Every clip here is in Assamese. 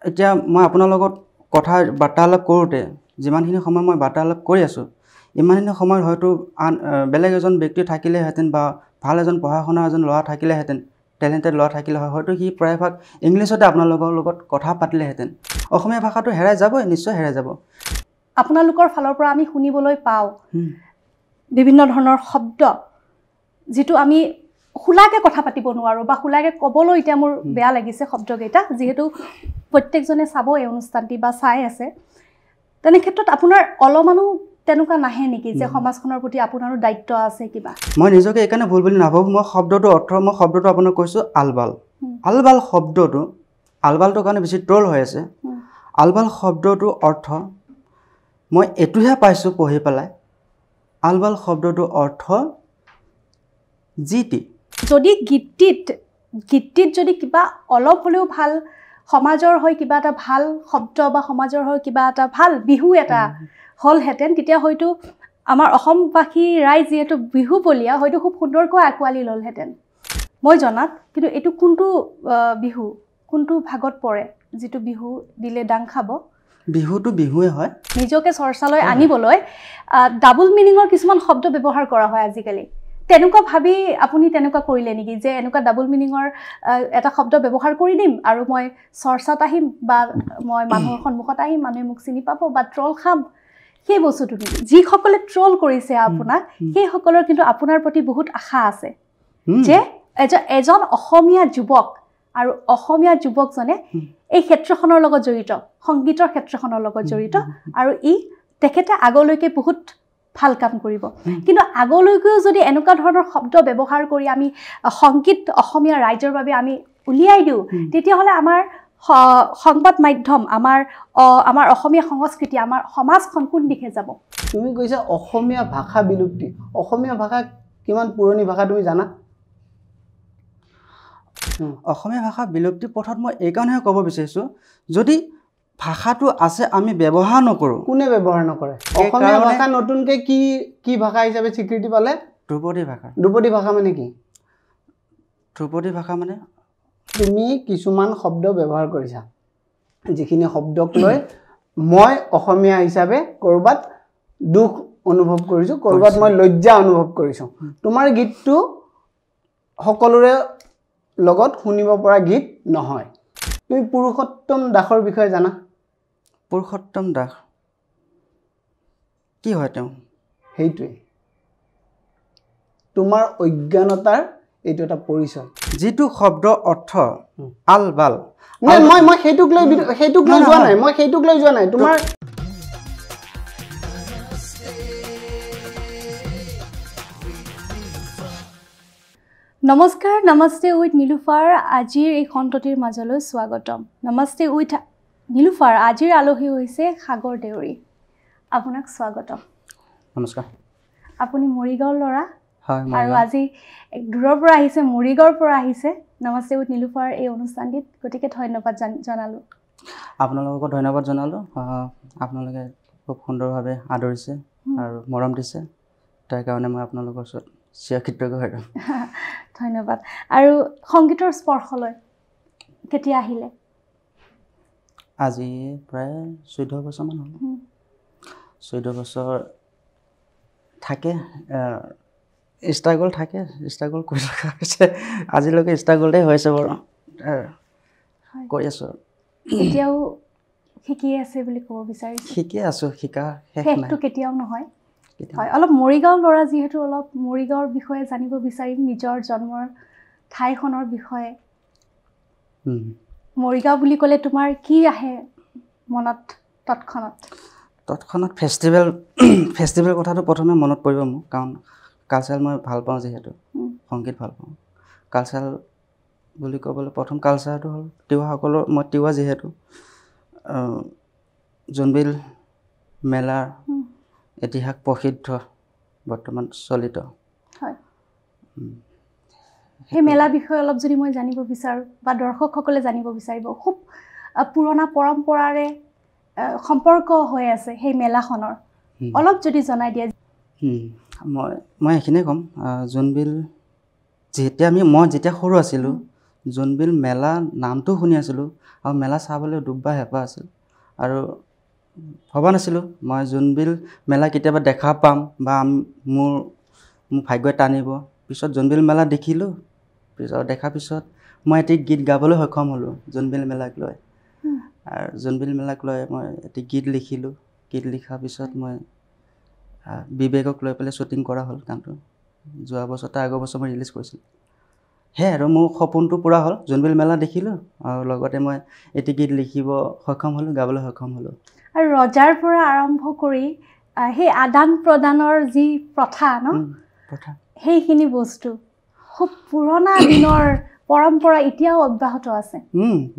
এতিয়া মই আপোনাৰ লগত কথা বাৰ্তালাপ কৰোঁতে যিমানখিনি সময় মই বাৰ্তালাপ কৰি আছোঁ ইমানখিনি সময়ত হয়তো বেলেগ এজন ব্যক্তি থাকিলেহেঁতেন বা ভাল এজন পঢ়া শুনা এজন ল'ৰা থাকিলেহেঁতেন টেলেণ্টেড ল'ৰা থাকিলে হয়তো সি প্ৰায়ভাগ ইংলিছতে আপোনালোকৰ লগত কথা পাতিলেহেঁতেন অসমীয়া ভাষাটো হেৰাই যাবই নিশ্চয় হেৰাই যাব আপোনালোকৰ ফালৰ পৰা আমি শুনিবলৈ পাওঁ বিভিন্ন ধৰণৰ শব্দ যিটো আমি খুলাকে কথা পাতিব নোৱাৰো বা খুলাকে ক'বলৈ এতিয়া মোৰ বেয়া লাগিছে শব্দকেইটা যিহেতু প্ৰত্যেকজনে চাব এই অনুষ্ঠানটি বা চাই আছে তেনে ক্ষেত্ৰত আপোনাৰ অলমানো তেনেকুৱা নাহে নেকি যে সমাজখনৰ প্ৰতি আপোনাৰো দায়িত্ব আছে কিবা মই নিজকে এইকাৰণে ভুল বুলি নাভাবোঁ মই শব্দটো আপোনাক কৈছোঁ আলবাল আলবাল শব্দটো আলবালটোৰ কাৰণে বেছি ট্ৰল হৈ আছে আলবাল শব্দটোৰ অৰ্থ মই এইটোহে পাইছোঁ পঢ়ি পেলাই আলবাল শব্দটোৰ অৰ্থ জিতি যদি গীতটিত যদি কিবা অলপ হ'লেও ভাল সমাজৰ হৈ কিবা এটা ভাল শব্দ বা সমাজৰ হৈ কিবা এটা ভাল বিহু এটা হ'লহেঁতেন তেতিয়া হয়তো আমাৰ অসমবাসী ৰাইজ যিহেতু বিহু বলীয়া হয়তো খুব সুন্দৰকৈ আঁকোৱালি ল'লহেঁতেন মই জনাত কিন্তু এইটো বিহু কোনটো ভাগত পৰে যিটো বিহু দিলে ডাং খাব বিহুটো বিহুৱে হয় নিজকে চৰ্চালৈ আনিবলৈ ডাবল মিনিঙৰ কিছুমান শব্দ ব্যৱহাৰ কৰা হয় আজিকালি তেনেকুৱা ভাবি আপুনি তেনেকুৱা কৰিলে নেকি যে এনেকুৱা ডাবল মিনিঙৰ এটা শব্দ ব্যৱহাৰ কৰি দিম আৰু মই চৰ্চাত আহিম বা মই মানুহৰ সন্মুখত আহিম মানুহে মোক চিনি পাব বা ট্ৰল খাম সেই বস্তুটো যিসকলে ট্ৰল কৰিছে আপোনাক সেইসকলৰ কিন্তু আপোনাৰ প্ৰতি বহুত আশা আছে যে এজন অসমীয়া যুৱক আৰু অসমীয়া যুৱকজনে এই ক্ষেত্ৰখনৰ লগত জড়িত সংগীতৰ ক্ষেত্ৰখনৰ লগত জড়িত আৰু তেখেতে আগলৈকে বহুত ভাল কাম কৰিব কিন্তু আগলৈকেও যদি এনেকুৱা ধৰণৰ শব্দ ব্যৱহাৰ কৰি আমি সংগীত অসমীয়া ৰাইজৰ বাবে আমি উলিয়াই দিওঁ তেতিয়াহ'লে আমাৰ সংবাদ মাধ্যম আমাৰ অসমীয়া সংস্কৃতি আমাৰ সমাজখন কোন দিশে যাব তুমি কৈছা অসমীয়া ভাষা বিলুপ্তি অসমীয়া ভাষা কিমান পুৰণি ভাষা তুমি জানা অসমীয়া ভাষা বিলুপ্তি পথত মই এইকাৰণেহে ক'ব বিচাৰিছোঁ যদি ভাষাটো আছে আমি ব্যৱহাৰ নকৰোঁ কোনে ব্যৱহাৰ নকৰে অসমীয়া ভাষা নতুনকৈ কি ভাষা হিচাপে স্বীকৃতি পালে ধ্ৰুপদী ভাষা মানে কি ধ্ৰুপদী ভাষা মানে তুমি কিছুমান শব্দ ব্যৱহাৰ কৰিছা যিখিনি শব্দক লৈ মই অসমীয়া হিচাপে ক'ৰবাত দুখ অনুভৱ কৰিছোঁ ক'ৰবাত মই লজ্জা অনুভৱ কৰিছোঁ তোমাৰ গীতটো সকলোৰে লগত শুনিব পৰা গীত নহয় তুমি পুৰুষোত্তম দাসৰ বিষয়ে জানা পুৰুষোত্তম দাস কি হয় তেওঁ সেইটোৱে তোমাৰ অজ্ঞানতাৰ এইটো এটা পৰিচয় যিটো শব্দ অৰ্থ আলবাল মই সেইটোক লৈ যোৱা নাই তোমাৰ নমস্কাৰ নমস্তে উইথ নীলুফাৰ আজিৰ এই খণ্ডটিৰ মাজলৈ স্বাগতম নমস্তে উইথ নীলুফাৰ আজিৰ আলহী হৈছে সাগৰ দেউৰী আপোনাক স্বাগতম নমস্কাৰ আপুনি মৰিগাঁৱৰ ল'ৰা হয় আৰু আজি দূৰৰ পৰা আহিছে মৰিগাঁৱৰ পৰা আহিছে নমস্তে উইথ নীলুফাৰ এই অনুষ্ঠানটিত গতিকে ধন্যবাদ জনালোঁ আপোনালোকক ধন্যবাদ জনালোঁ আপোনালোকে খুব সুন্দৰভাৱে আদৰিছে আৰু মৰম দিছে তাৰ কাৰণে মই আপোনালোকৰ ওচৰত কৃতজ্ঞ হৈছোঁ ধন্যবাদ আৰু সংগীতৰ স্পৰ্শলৈ কেতিয়া আহিলে আজি প্ৰায় 14 বছৰমান হ'ল 14 বছৰ থাকে ষ্ট্ৰাগল কৰি থকা হৈছে আজিলৈকে ষ্ট্ৰাগলতে হৈছে বাৰু কৰি আছোঁ এতিয়াও শিকি আছে বুলি ক'ব বিচাৰিছোঁ শিকি আছোঁ শিকা শেষটো কেতিয়াও নহয় হয় অলপ মৰিগাঁৱৰ ল'ৰা যিহেতু অলপ মৰিগাঁৱৰ বিষয়ে জানিব বিচাৰিম নিজৰ জন্মৰ ঠাইখনৰ বিষয়ে মৰিগাঁও বুলি ক'লে তোমাৰ কি আহে মনত তৎক্ষণাত ফেষ্টিভেল কথাটো প্ৰথমে মনত পৰিব মোক কাৰণ কালচাৰেল মই ভাল পাওঁ যিহেতু সংগীত ভাল পাওঁ কালচাৰেল বুলি ক'বলৈ প্ৰথম কালচাৰটো হ'ল তিৱাসকলৰ মই তিৱা যিহেতু জোনবিল মেলাৰ ইতিহাস প্ৰসিদ্ধ বৰ্তমান চলিত হয় সেই মেলা বিষয়ে অলপ যদি মই জানিব বিচাৰোঁ বা দৰ্শকসকলে জানিব বিচাৰিব খুব পুৰণা পৰম্পৰাৰে সম্পৰ্ক হৈ আছে সেই মেলাখনৰ অলপ যদি জনাই দিয়ে মই এইখিনিয়ে ক'ম জোনবিল মই যেতিয়া সৰু আছিলোঁ জোনবিল মেলা নামটো শুনি আছিলোঁ আৰু মেলা চাবলৈ দুব্বা হেঁপাহ আছিল আৰু ভবা নাছিলোঁ মই জোনবিল মেলা কেতিয়াবা দেখা পাম বা মোৰ ভাগ্যই টানিব পিছত জোনবিল মেলা দেখিলোঁ পিছত দেখাৰ পিছত মই এটি গীত গাবলৈ সক্ষম হ'লোঁ জোনবিল মেলাক লৈ আৰু জোনবিল মেলাক লৈ মই এটি গীত লিখিলোঁ গীত লিখাৰ পিছত মই বিবেকক লৈ পেলাই শ্বুটিং কৰা হ'ল গানটো যোৱা বছৰ তাৰ আগৰ বছৰ মই ৰিলিজ কৰিছিলোঁ সেয়াই আৰু মোৰ সপোনটো পূৰা হ'ল জোনবিল মেলা দেখিলোঁ আৰু লগতে মই এটি গীত লিখিব সক্ষম হ'লোঁ গাবলৈ সক্ষম হ'লোঁ আৰু ৰজাৰ পৰা আৰম্ভ কৰি সেই আদান প্ৰদানৰ যি প্ৰথা ন প্ৰথা সেইখিনি বস্তু খুব পুৰণা দিনৰ পৰম্পৰা এতিয়াও অব্যাহত আছে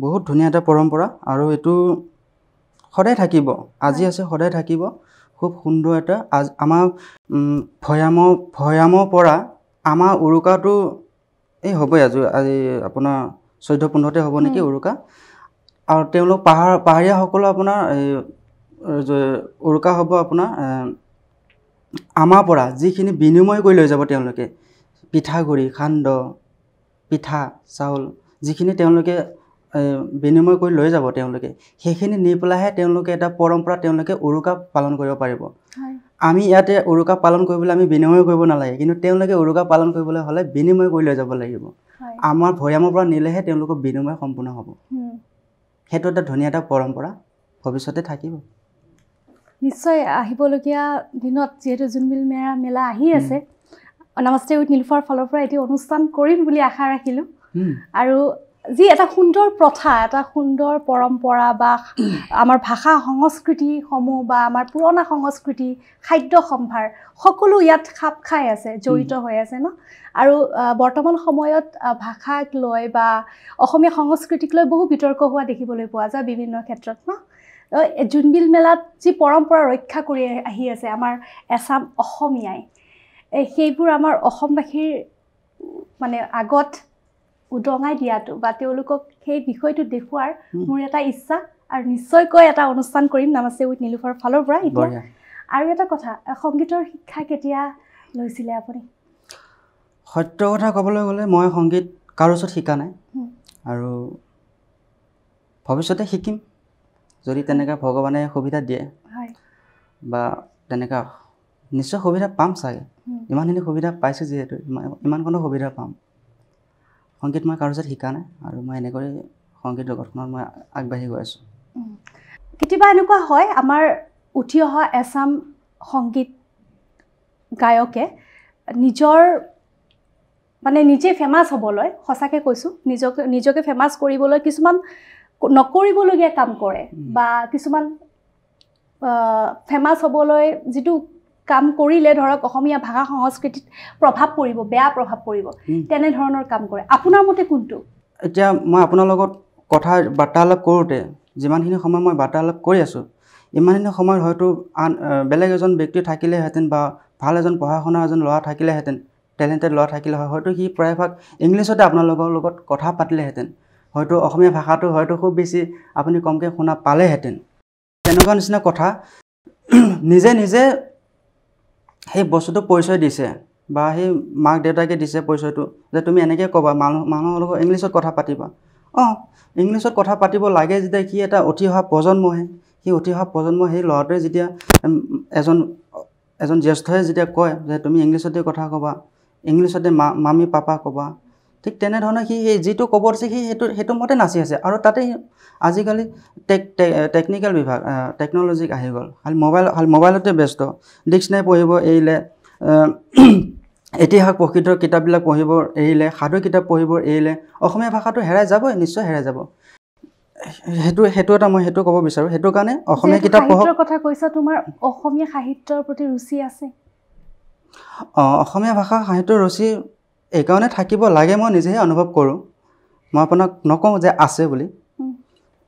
বহুত ধুনীয়া এটা পৰম্পৰা আৰু এইটো সদায় থাকিব আজি আছে সদায় থাকিব খুব সুন্দৰ এটা আমাৰ ভৈয়ামৰ পৰা আমাৰ উৰুকাটো এই হ'বই আজি আপোনাৰ 14-15তে হ'ব নেকি উৰুকা আৰু তেওঁলোক পাহাৰীয়াসকলৰ আপোনাৰ উৰুকা হ'ব আপোনাৰ আমাৰ পৰা যিখিনি বিনিময় কৰি লৈ যাব তেওঁলোকে পিঠাগুড়ি সান্দহ পিঠা চাউল যিখিনি তেওঁলোকে বিনিময় কৰি লৈ যাব তেওঁলোকে সেইখিনি নি পেলাইহে তেওঁলোকে এটা পৰম্পৰা তেওঁলোকে উৰুকা পালন কৰিব পাৰিব আমি ইয়াতে উৰুকা পালন কৰিবলৈ আমি বিনিময় কৰিব নালাগে কিন্তু তেওঁলোকে উৰুকা পালন কৰিবলৈ হ'লে বিনিময় কৰি লৈ যাব লাগিব আমাৰ ভৈয়ামৰ পৰা নিলেহে তেওঁলোকৰ বিনিময় সম্পূৰ্ণ হ'ব সেইটো এটা ধুনীয়া এটা পৰম্পৰা ভৱিষ্যতে থাকিব নিশ্চয় আহিবলগীয়া দিনত যিহেতু জোনবিল মেলা আহি আছে নমস্তে উইথ নীলোফাৰ ফালৰ পৰা এটি অনুষ্ঠান কৰিম বুলি আশা ৰাখিলোঁ আৰু যি এটা সুন্দৰ প্ৰথা এটা সুন্দৰ পৰম্পৰা বা আমাৰ ভাষা সংস্কৃতিসমূহ বা আমাৰ পুৰণা সংস্কৃতি খাদ্য সম্ভাৰ সকলো ইয়াত খাপ খাই আছে জড়িত হৈ আছে ন আৰু বৰ্তমান সময়ত ভাষাক লৈ বা অসমীয়া সংস্কৃতিক লৈ বহু বিতৰ্ক হোৱা দেখিবলৈ পোৱা যায় বিভিন্ন ক্ষেত্ৰত ন জোনবিল মেলাত যি পৰম্পৰা ৰক্ষা কৰি আহি আছে আমাৰ এছাম অসমীয়াই সেইবোৰ আমাৰ অসমবাসীৰ মানে আগত উদঙাই দিয়াটো বা তেওঁলোকক সেই বিষয়টো দেখুৱাৰ মোৰ এটা ইচ্ছা আৰু নিশ্চয়কৈ এটা অনুষ্ঠান কৰিম নমস্তে উইথ নীলোফাৰ ফালৰ পৰা এতিয়া আৰু এটা কথা সংগীতৰ শিক্ষা কেতিয়া লৈছিলে আপুনি সত্য কথা ক'বলৈ গ'লে মই সংগীত কাৰো ওচৰত শিকা নাই আৰু ভৱিষ্যতে শিকিম যদি তেনেকৈ ভগৱানে সুবিধা দিয়ে বা তেনেকুৱা নিশ্চয় সুবিধা পাম চাগে ইমানখিনি সুবিধা পাইছোঁ যিহেতু ইমানকণো সুবিধা পাম সংগীত মই কাৰো ওচৰত শিকা নাই আৰু মই এনেকৈ সংগীত জগতখনত মই আগবাঢ়ি গৈ আছোঁ কেতিয়াবা এনেকুৱা হয় আমাৰ উঠি অহা এছাম সংগীত গায়কে নিজৰ মানে নিজে ফেমাছ হ'বলৈ সঁচাকৈ কৈছোঁ নিজকে ফেমাছ কৰিবলৈ কিছুমান নকৰিবলগীয়া কাম কৰে বা কিছুমান ফেমাছ হ'বলৈ যিটো কাম কৰিলে ধৰক অসমীয়া ভাষা সংস্কৃতিত প্ৰভাৱ পৰিব বেয়া প্ৰভাৱ পৰিব তেনেধৰণৰ কাম কৰে আপোনাৰ মতে কোনটো এতিয়া মই আপোনাৰ লগত কথা বাৰ্তালাপ কৰোঁতে যিমানখিনি সময় মই বাৰ্তালাপ কৰি আছোঁ ইমানখিনি সময়ত হয়তো বেলেগ এজন ব্যক্তি থাকিলেহেঁতেন বা ভাল এজন পঢ়া শুনা এজন ল'ৰা থাকিলেহেঁতেন টেলেণ্টেড ল'ৰা থাকিলে হয়তো সি প্ৰায়ভাগ ইংলিছতে আপোনালোকৰ লগত কথা পাতিলেহেঁতেন হয়তো অসমীয়া ভাষাটো হয়তো খুব বেছি আপুনি কমকৈ শুনা পালেহেঁতেন তেনেকুৱা নিচিনা কথা নিজে নিজে সেই বস্তুটো পৰিচয় দিছে বা সেই মাক দেউতাকে দিছে পৰিচয়টো যে তুমি এনেকৈ ক'বা মানুহৰ লগত ইংলিছত কথা পাতিবা ইংলিছত কথা পাতিব লাগে যেতিয়া সি এটা উঠি অহা প্ৰজন্মহে সেই উঠি অহা প্ৰজন্ম সেই ল'ৰাটোৱে যেতিয়া এজন জ্যেষ্ঠই যেতিয়া কয় যে তুমি ইংলিছতে কথা ক'বা ইংলিছতে মামী পাপা ক'বা ঠিক তেনেধৰণে সি সেই যিটো ক'ব দিছে সি সেইটো মতে নাচি আছে আৰু তাতে আজিকালি টেকনিকেল বিভাগ টেকন'লজিক আহি গ'ল খালি মোবাইলতে ব্যস্ত ডিক্সনাৰী পঢ়িব এৰিলে ইতিহাস প্ৰসিদ্ধ কিতাপবিলাক পঢ়িব এৰিলে সাধু কিতাপ পঢ়িব এৰিলে অসমীয়া ভাষাটো হেৰাই যাবই নিশ্চয় হেৰাই যাব সেইটো এটা মই সেইটো ক'ব বিচাৰোঁ সেইটো কাৰণে অসমীয়া কিতাপ পঢ়ক কথা কৈছা তোমাৰ অসমীয়া সাহিত্যৰ প্ৰতি ৰুচি আছে অসমীয়া ভাষা সাহিত্যৰ ৰুচি এইকাৰণে থাকিব লাগে মই নিজেহে অনুভৱ কৰোঁ মই আপোনাক নকওঁ যে আছে বুলি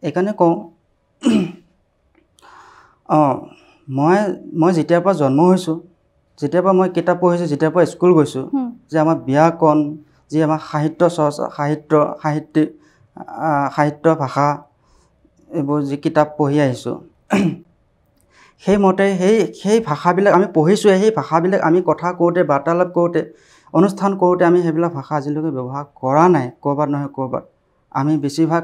এইকাৰণে কওঁ মই যেতিয়াৰ পৰা জন্ম হৈছোঁ যেতিয়াৰ পৰা মই কিতাপ পঢ়িছোঁ যেতিয়াৰ পৰা স্কুল গৈছোঁ যে আমাৰ ব্যাকৰণ যি আমাৰ সাহিত্য চৰ্চা সাহিত্য ভাষা এইবোৰ যি কিতাপ পঢ়ি আহিছোঁ সেইমতে সেই ভাষাবিলাক আমি পঢ়িছোঁৱে সেই ভাষাবিলাক আমি কথা কওঁতে বাৰ্তালাপ কৰোঁতে অনুষ্ঠান কৰোঁতে আমি সেইবিলাক ভাষা আজিলৈকে ব্যৱহাৰ কৰা নাই ক'ৰবাত নহয় ক'ৰবাত আমি বেছিভাগ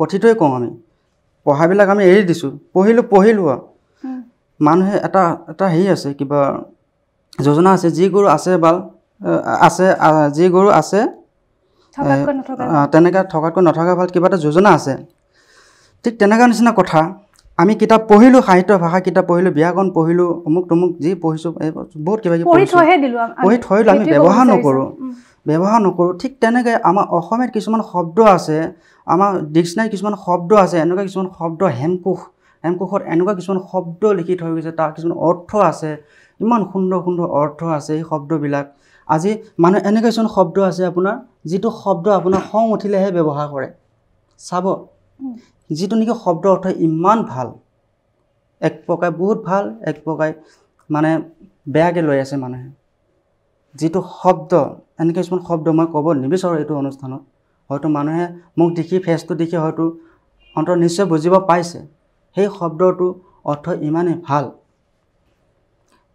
কথিতই কওঁ আমি পঢ়াবিলাক আমি এৰি দিছোঁ পঢ়িলোঁ মানুহে এটা হেৰি আছে কিবা যোজনা আছে যি গৰু আছে যি গৰু আছে তেনেকৈ থকাতকৈ নথকা ভাল কিবা এটা যোজনা আছে ঠিক তেনেকুৱা নিচিনা কথা আমি কিতাপ পঢ়িলোঁ সাহিত্য ভাষা কিতাপ পঢ়িলোঁ ব্যাকৰণ পঢ়িলোঁ অমুক তমুক যি পঢ়িছোঁ বহুত কিবা কিবি পঢ়ি থৈ দিলোঁ আমি ব্যৱহাৰ নকৰোঁ ঠিক তেনেকৈ আমাৰ অসমীয়াত কিছুমান শব্দ আছে আমাৰ ডিক্সনাৰীত কিছুমান শব্দ আছে এনেকুৱা কিছুমান শব্দ হেমকোষত এনেকুৱা কিছুমান শব্দ লিখি থৈ গৈছে তাৰ কিছুমান অৰ্থ আছে ইমান সুন্দৰ সুন্দৰ অৰ্থ আছে এই শব্দবিলাক আজি মানুহে এনেকুৱা কিছুমান শব্দ আছে আপোনাৰ যিটো শব্দ আপোনাৰ খং উঠিলেহে ব্যৱহাৰ কৰে চাব যিটো নেকি শব্দ অৰ্থ ইমান ভাল এক প্ৰকাৰ বহুত ভাল এক প্ৰকাৰ মানে বেয়াকৈ লৈ আছে মানুহে যিটো শব্দ এনেকৈ কিছুমান শব্দ মই ক'ব নিবিচাৰোঁ এইটো অনুষ্ঠানত হয়তো মানুহে মোক দেখি ফেচটো দেখি হয়তো অন্তত নিশ্চয় বুজিব পাইছে সেই শব্দটো অৰ্থ ইমানেই ভাল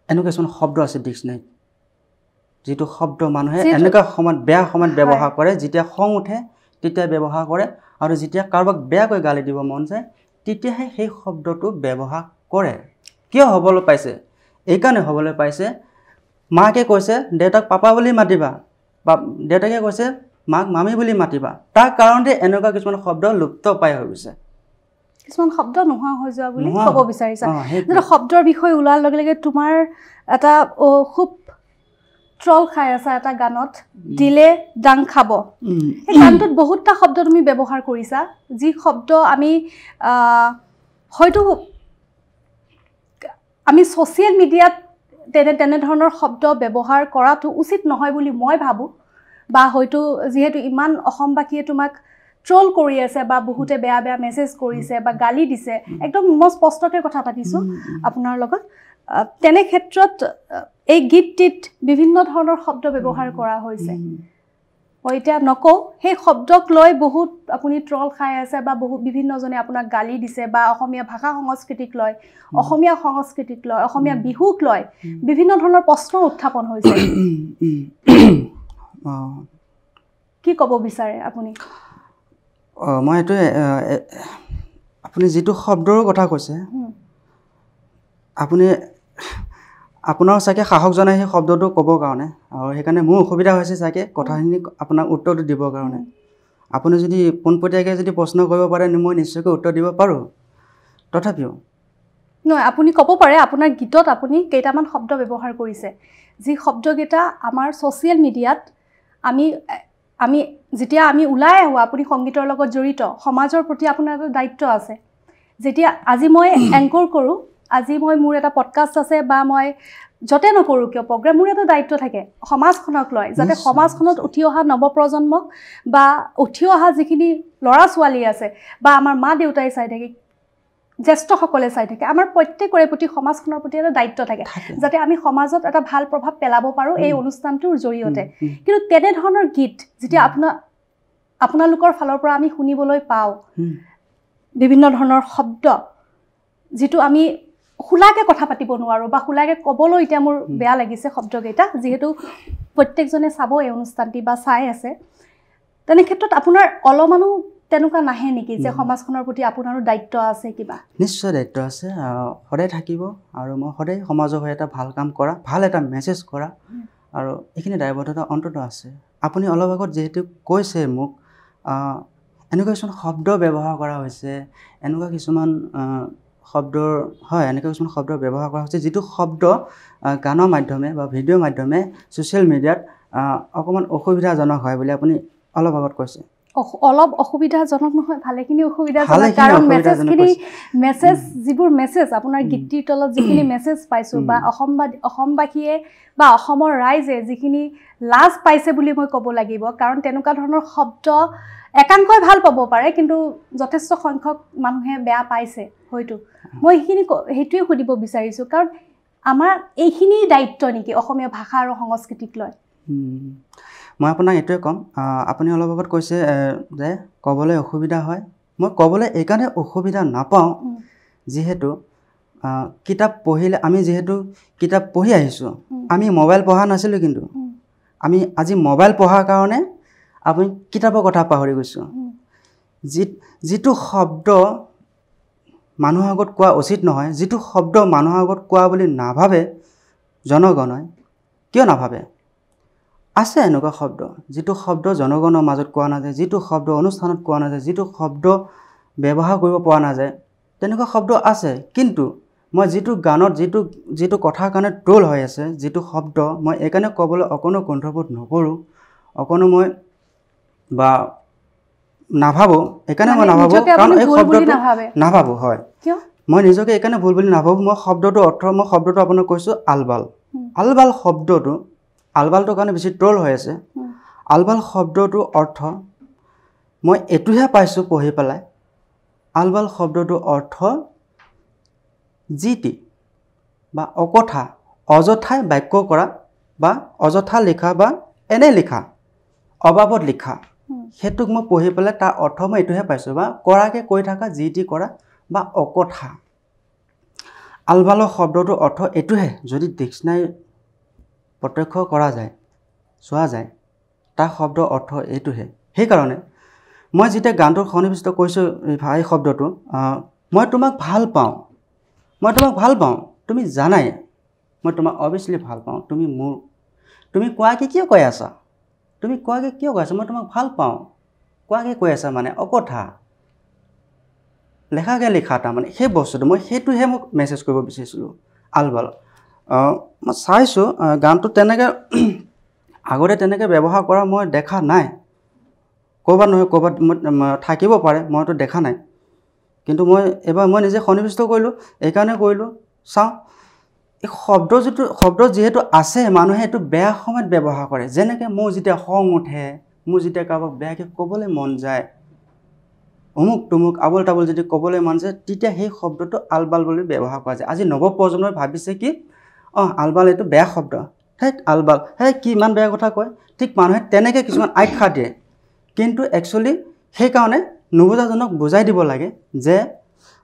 এনেকুৱা কিছুমান শব্দ আছে ডিক্সনাৰীত যিটো শব্দ মানুহে এনেকুৱা সময়ত বেয়া সময়ত ব্যৱহাৰ কৰে যেতিয়া খং উঠে তেতিয়া ব্যৱহাৰ কৰে আৰু যেতিয়া কাৰোবাক বেয়াকৈ গালি দিব মন যায় তেতিয়াহে সেই শব্দটো ব্যৱহাৰ কৰে কিয় হ'বলৈ পাইছে এইকাৰণে হ'বলৈ পাইছে মাকে কৈছে দেউতাক পাপা বুলি মাতিবা বা দেউতাকে কৈছে মাক মামী বুলি মাতিবা তাৰ কাৰণতে এনেকুৱা কিছুমান শব্দ লুপ্ত পাই হৈ গৈছে কিছুমান শব্দ নোহোৱা হৈ যোৱা বুলি ক'ব বিচাৰিছা যেনে শব্দৰ বিষয়ে ওলোৱাৰ লগে লগে তোমাৰ এটা খুব ট্ৰল খাই আছা এটা গানত দিলে ডাং খাব এই গানটোত বহুতটা শব্দ তুমি ব্যৱহাৰ কৰিছা যি শব্দ আমি হয়তো আমি ছ'চিয়েল মিডিয়াত তেনেধৰণৰ শব্দ ব্যৱহাৰ কৰাটো উচিত নহয় বুলি মই ভাবোঁ বা হয়তো যিহেতু ইমান অসমবাসীয়ে তোমাক ট্ৰল কৰি আছে বা বহুতে বেয়া বেয়া মেছেজ কৰিছে বা গালি দিছে একদম মই স্পষ্টকৈ কথা পাতিছোঁ আপোনাৰ লগত তেনে ক্ষেত্ৰত এই গীতটিত বিভিন্ন ধৰণৰ শব্দ ব্যৱহাৰ কৰা হৈছে মই এতিয়া নকওঁ সেই শব্দক লৈ বহুত আপুনি ট্ৰল খাই আছে বা বিভিন্নজনে আপোনাক গালি দিছে বা অসমীয়া ভাষা সংস্কৃতিক লৈ অসমীয়া বিহুক লৈ বিভিন্ন ধৰণৰ প্ৰশ্ন উত্থাপন হৈছে কি ক'ব বিচাৰে আপুনি মই এইটোৱে আপুনি যিটো শব্দৰ কথা কৈছে আপুনি আপোনাৰ চাগে সাহস জনাই সেই শব্দটো ক'বৰ কাৰণে আৰু সেইকাৰণে মোৰ অসুবিধা হৈছে চাগে কথাখিনি আপোনাক উত্তৰটো দিবৰ কাৰণে আপুনি যদি পোনপটীয়াকৈ যদি প্ৰশ্ন কৰিব পাৰে মই নিশ্চয়কৈ উত্তৰ দিব পাৰোঁ তথাপিও নহয় আপুনি ক'ব পাৰে আপোনাৰ গীতত আপুনি কেইটামান শব্দ ব্যৱহাৰ কৰিছে যি শব্দকেইটা আমাৰ ছ'চিয়েল মিডিয়াত আমি যেতিয়া আমি ওলাই আহোঁ আপুনি সংগীতৰ লগত জড়িত সমাজৰ প্ৰতি আপোনাৰ এটা দায়িত্ব আছে যেতিয়া আজি মই এংকৰ কৰোঁ আজি মই মোৰ এটা পডকাষ্ট আছে বা মই য'তে নকৰোঁ কিয় প্ৰগ্ৰেম মোৰ এটা দায়িত্ব থাকে সমাজখনক লৈ যাতে সমাজখনত উঠি অহা নৱপ্ৰজন্মক বা উঠি অহা যিখিনি ল'ৰা ছোৱালী আছে বা আমাৰ মা দেউতাই চাই থাকে জ্যেষ্ঠসকলে চাই থাকে আমাৰ প্ৰত্যেকৰে প্ৰতি সমাজখনৰ প্ৰতি এটা দায়িত্ব থাকে যাতে আমি সমাজত এটা ভাল প্ৰভাৱ পেলাব পাৰোঁ এই অনুষ্ঠানটোৰ জৰিয়তে কিন্তু তেনেধৰণৰ গীত যেতিয়া আপোনালোকৰ ফালৰ পৰা আমি শুনিবলৈ পাওঁ বিভিন্ন ধৰণৰ শব্দ যিটো আমি খোলাকৈ কথা পাতিব নোৱাৰোঁ বা খোলাকৈ ক'বলৈ এতিয়া মোৰ বেয়া লাগিছে শব্দকেইটা যিহেতু প্ৰত্যেকজনে চাব এই অনুষ্ঠানটি বা চাই আছে তেনে ক্ষেত্ৰত আপোনাৰ অলপমানো তেনেকুৱা নাহে নেকি যে সমাজখনৰ প্ৰতি আপোনাৰো দায়িত্ব আছে কিবা নিশ্চয় দায়িত্ব আছে সদায় থাকিব আৰু মই সদায় সমাজৰ হৈ এটা ভাল কাম কৰা ভাল এটা মেছেজ কৰা আৰু এইখিনি দায়বদ্ধতা অন্তত আছে আপুনি অলপ আগত যিহেতু কৈছে মোক এনেকুৱা কিছুমান শব্দ ব্যৱহাৰ কৰা হৈছে এনেকুৱা কিছুমান শব্দৰ হয় এনেকুৱা কিছুমান শব্দ ব্যৱহাৰ কৰা হৈছে যিটো শব্দ গানৰ মাধ্যমে বা ভিডিঅ'ৰ মাধ্যমে ছ'চিয়েল মিডিয়াত অকণমান অসুবিধাজনক হয় বুলি আপুনি অলপ আগত কৈছে অলপ অসুবিধাজনক নহয় ভালেখিনি অসুবিধাজনক কাৰণ মেছেজ যিবোৰ মেছেজ আপোনাৰ গীতটিৰ তলত যিখিনি মেছেজ পাইছোঁ বা অসমবাসীয়ে বা অসমৰ ৰাইজে যিখিনি লাজ পাইছে বুলি মই ক'ব লাগিব কাৰণ তেনেকুৱা ধৰণৰ শব্দ একাংশই ভাল পাব পাৰে কিন্তু যথেষ্ট সংখ্যক মানুহে বেয়া পাইছে হয়তো মই সেইটোৱে সুধিব বিচাৰিছোঁ কাৰণ আমাৰ এইখিনি দায়িত্ব নেকি অসমীয়া ভাষা আৰু সংস্কৃতিক লৈ মই আপোনাক এইটোৱে ক'ম আপুনি অলপ আগত কৈছে যে ক'বলৈ অসুবিধা হয় মই ক'বলৈ এইকাৰণে অসুবিধা নাপাওঁ যিহেতু কিতাপ পঢ়িলে আমি যিহেতু কিতাপ পঢ়ি আহিছোঁ আমি মোবাইল পঢ়া নাছিলোঁ কিন্তু আমি আজি মোবাইল পঢ়াৰ কাৰণে আপুনি কিতাপৰ কথা পাহৰি গৈছোঁ যিটো শব্দ মানুহৰ আগত কোৱা উচিত নহয় যিটো শব্দ মানুহৰ আগত কোৱা বুলি নাভাবে জনগণই কিয় নাভাবে আছে এনেকুৱা শব্দ যিটো শব্দ জনগণৰ মাজত কোৱা নাযায় যিটো শব্দ অনুষ্ঠানত কোৱা নাযায় যিটো শব্দ ব্যৱহাৰ কৰিব পৰা নাযায় তেনেকুৱা শব্দ আছে কিন্তু মই যিটো গানত যিটো কথাৰ কাৰণে ট্ৰল হৈ আছে যিটো শব্দ মই এইকাৰণে ক'বলৈ অকণো কণ্ঠবোধ নকৰোঁ অকণো মই বা নাভাবোঁ এইকাৰণে মই নাভাবোঁ কাৰণ এই শব্দটো নাভাবোঁ হয় মই নিজকে এইকাৰণে ভুল বুলি নাভাবোঁ মই শব্দটো আপোনাক কৈছোঁ আলবাল শব্দটো আলবালটোৰ কাৰণে বেছি ট্ৰল হৈ আছে আলবাল শব্দটোৰ অৰ্থ মই এইটোহে পাইছোঁ পঢ়ি পেলাই আলবাল শব্দটোৰ অৰ্থ যিটি বা অকথা অযথাই বাক্য কৰা বা অযথা লিখা বা এনে লিখা অবাবত লিখা সেইটোক মই পঢ়ি পেলাই তাৰ অৰ্থ মই এইটোহে পাইছোঁ বা কৰাকৈ কৈ থকা যি টি কৰা বা অকথা আলবালৰ শব্দটোৰ অৰ্থ এইটোহে যদি ডিক্সনাৰী প্ৰত্যক্ষ কৰা যায় চোৱা যায় তাৰ শব্দৰ অৰ্থ এইটোহে সেইকাৰণে মই যেতিয়া গানটোৰ সন্নিৱিষ্ট কৰিছোঁ এই শব্দটো মই তোমাক ভাল পাওঁ তুমি জানাই মই তোমাক অভিয়াছলি ভাল পাওঁ তুমি কোৱাকৈ কিয় কৈ আছা মই তোমাক ভাল পাওঁ কোৱাকৈ কৈ আছা মানে অকথা লেখাকৈ লিখা তাৰমানে সেই বস্তুটো মই সেইটোহে মোক মেছেজ কৰিব বিচাৰিছিলোঁ আলবাল মই চাইছোঁ গানটো তেনেকৈ আগতে তেনেকৈ ব্যৱহাৰ কৰা মই দেখা নাই ক'ৰবাত নহয় ক'ৰবাত থাকিব পাৰে মইতো দেখা নাই কিন্তু মই এবাৰ মই নিজে সন্নিৱিষ্ট কৰিলোঁ এইকাৰণে কৰিলোঁ চাওঁ এই শব্দ যিহেতু আছে মানুহে এইটো বেয়া সময়ত ব্যৱহাৰ কৰে যেনেকৈ মোৰ যেতিয়া খং উঠে মোৰ যেতিয়া কাৰোবাক বেয়াকৈ ক'বলৈ মন যায় অমুক তুমুক আবল তাবল যদি ক'বলৈ মন যায় তেতিয়া সেই শব্দটো আলবাল বুলি ব্যৱহাৰ কৰা যায় আজি নৱপ্ৰজন্মই ভাবিছে কি আলবাল এইটো বেয়া শব্দ আলবাল কি ইমান বেয়া কথা কয় ঠিক মানুহে তেনেকৈ কিছুমান আখ্যা দিয়ে কিন্তু একচুৱেলি সেইকাৰণে নুবুজাজনক বুজাই দিব লাগে যে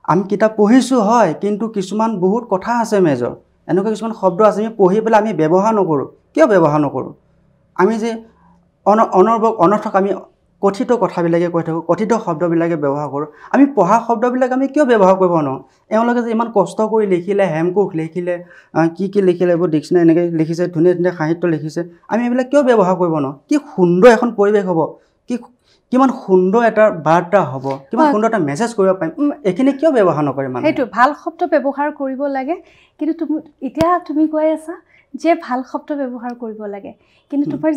আমি কিতাপ পঢ়িছোঁ হয় কিন্তু কিছুমান বহুত কথা আছে মেজৰ এনেকুৱা কিছুমান শব্দ আছে আমি পঢ়ি পেলাই আমি ব্যৱহাৰ নকৰোঁ কিয় ব্যৱহাৰ নকৰোঁ আমি যে অনৰ্থক আমি কথিত কথাবিলাকে কৈ থাকোঁ কথিত শব্দবিলাকে ব্যৱহাৰ কৰোঁ আমি পঢ়া শব্দবিলাক আমি কিয় ব্যৱহাৰ কৰিব নোৱাৰোঁ এওঁলোকে যে ইমান কষ্ট কৰি লিখিলে হেমকোষ লিখিলে কি লিখিলে এইবোৰ ডিক্সনাৰী এনেকৈ লিখিছে ধুনীয়া ধুনীয়া সাহিত্য লিখিছে আমি এইবিলাক কিয় ব্যৱহাৰ কৰিব নোৱাৰোঁ কি সুন্দৰ এখন পৰিৱেশ হ'ব কিমান সুন্দৰ এটা বাৰ্তা হ'ব কিমান সুন্দৰ এটা মেছেজ কৰিব পাৰিম এইখিনি কিয় ব্যৱহাৰ নকৰে মানে সেইটো ভাল শব্দ ব্যৱহাৰ কৰিব লাগে কিন্তু তুমি কৈ আছা যে ভাল শব্দ ব্যৱহাৰ কৰিব লাগে কিন্তু তোমাৰ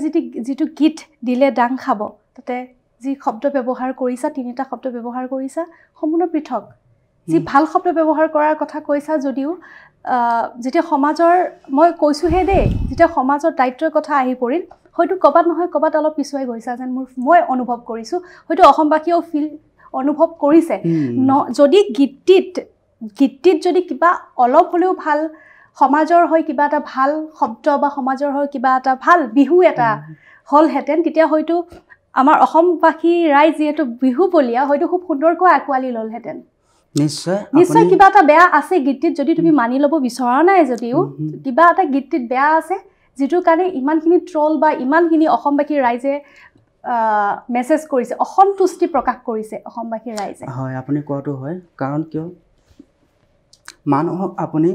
যিটো গীত দিলে ডাং খাব তাতে যি শব্দ ব্যৱহাৰ কৰিছা তিনিটা শব্দ ব্যৱহাৰ কৰিছা সম্পূৰ্ণ পৃথক যি ভাল শব্দ ব্যৱহাৰ কৰাৰ কথা কৈছা যদিও যেতিয়া সমাজৰ মই কৈছোঁহে দেই যেতিয়া সমাজৰ দায়িত্বৰ কথা আহি পৰিল হয়তো ক'ৰবাত নহয় ক'ৰবাত অলপ পিছুৱাই গৈছা যেন মই অনুভৱ কৰিছোঁ হয়তো অসমবাসীয়েও অনুভৱ কৰিছে যদি গীতটিত যদি কিবা অলপ হ'লেও ভাল সমাজৰ হয় কিবা এটা ভাল শব্দ বা সমাজৰ হয় কিবা এটা ভাল বিহু এটা হ'লহেঁতেন তেতিয়া হয়তো আমাৰ অসমবাসী ৰাইজ যিহেতু বিহু বলীয়া হয়তো খুব সুন্দৰকৈ আঁকোৱালি ল'লহেঁতেন নিশ্চয় কিবা এটা বেয়া আছে গীতটিত যদি তুমি মানি ল'ব বিচৰা নাই যদিও কিবা এটা গীতটিত বেয়া আছে যিটোৰ কাৰণে ইমানখিনি ট্ৰল বা ইমানখিনি অসমবাসীৰ ৰাইজে মেছেজ কৰিছে অসন্তুষ্টি প্ৰকাশ কৰিছে অসমবাসীৰ ৰাইজে হয় আপুনি কোৱাটো হয় কাৰণ কিয় মানুহক আপুনি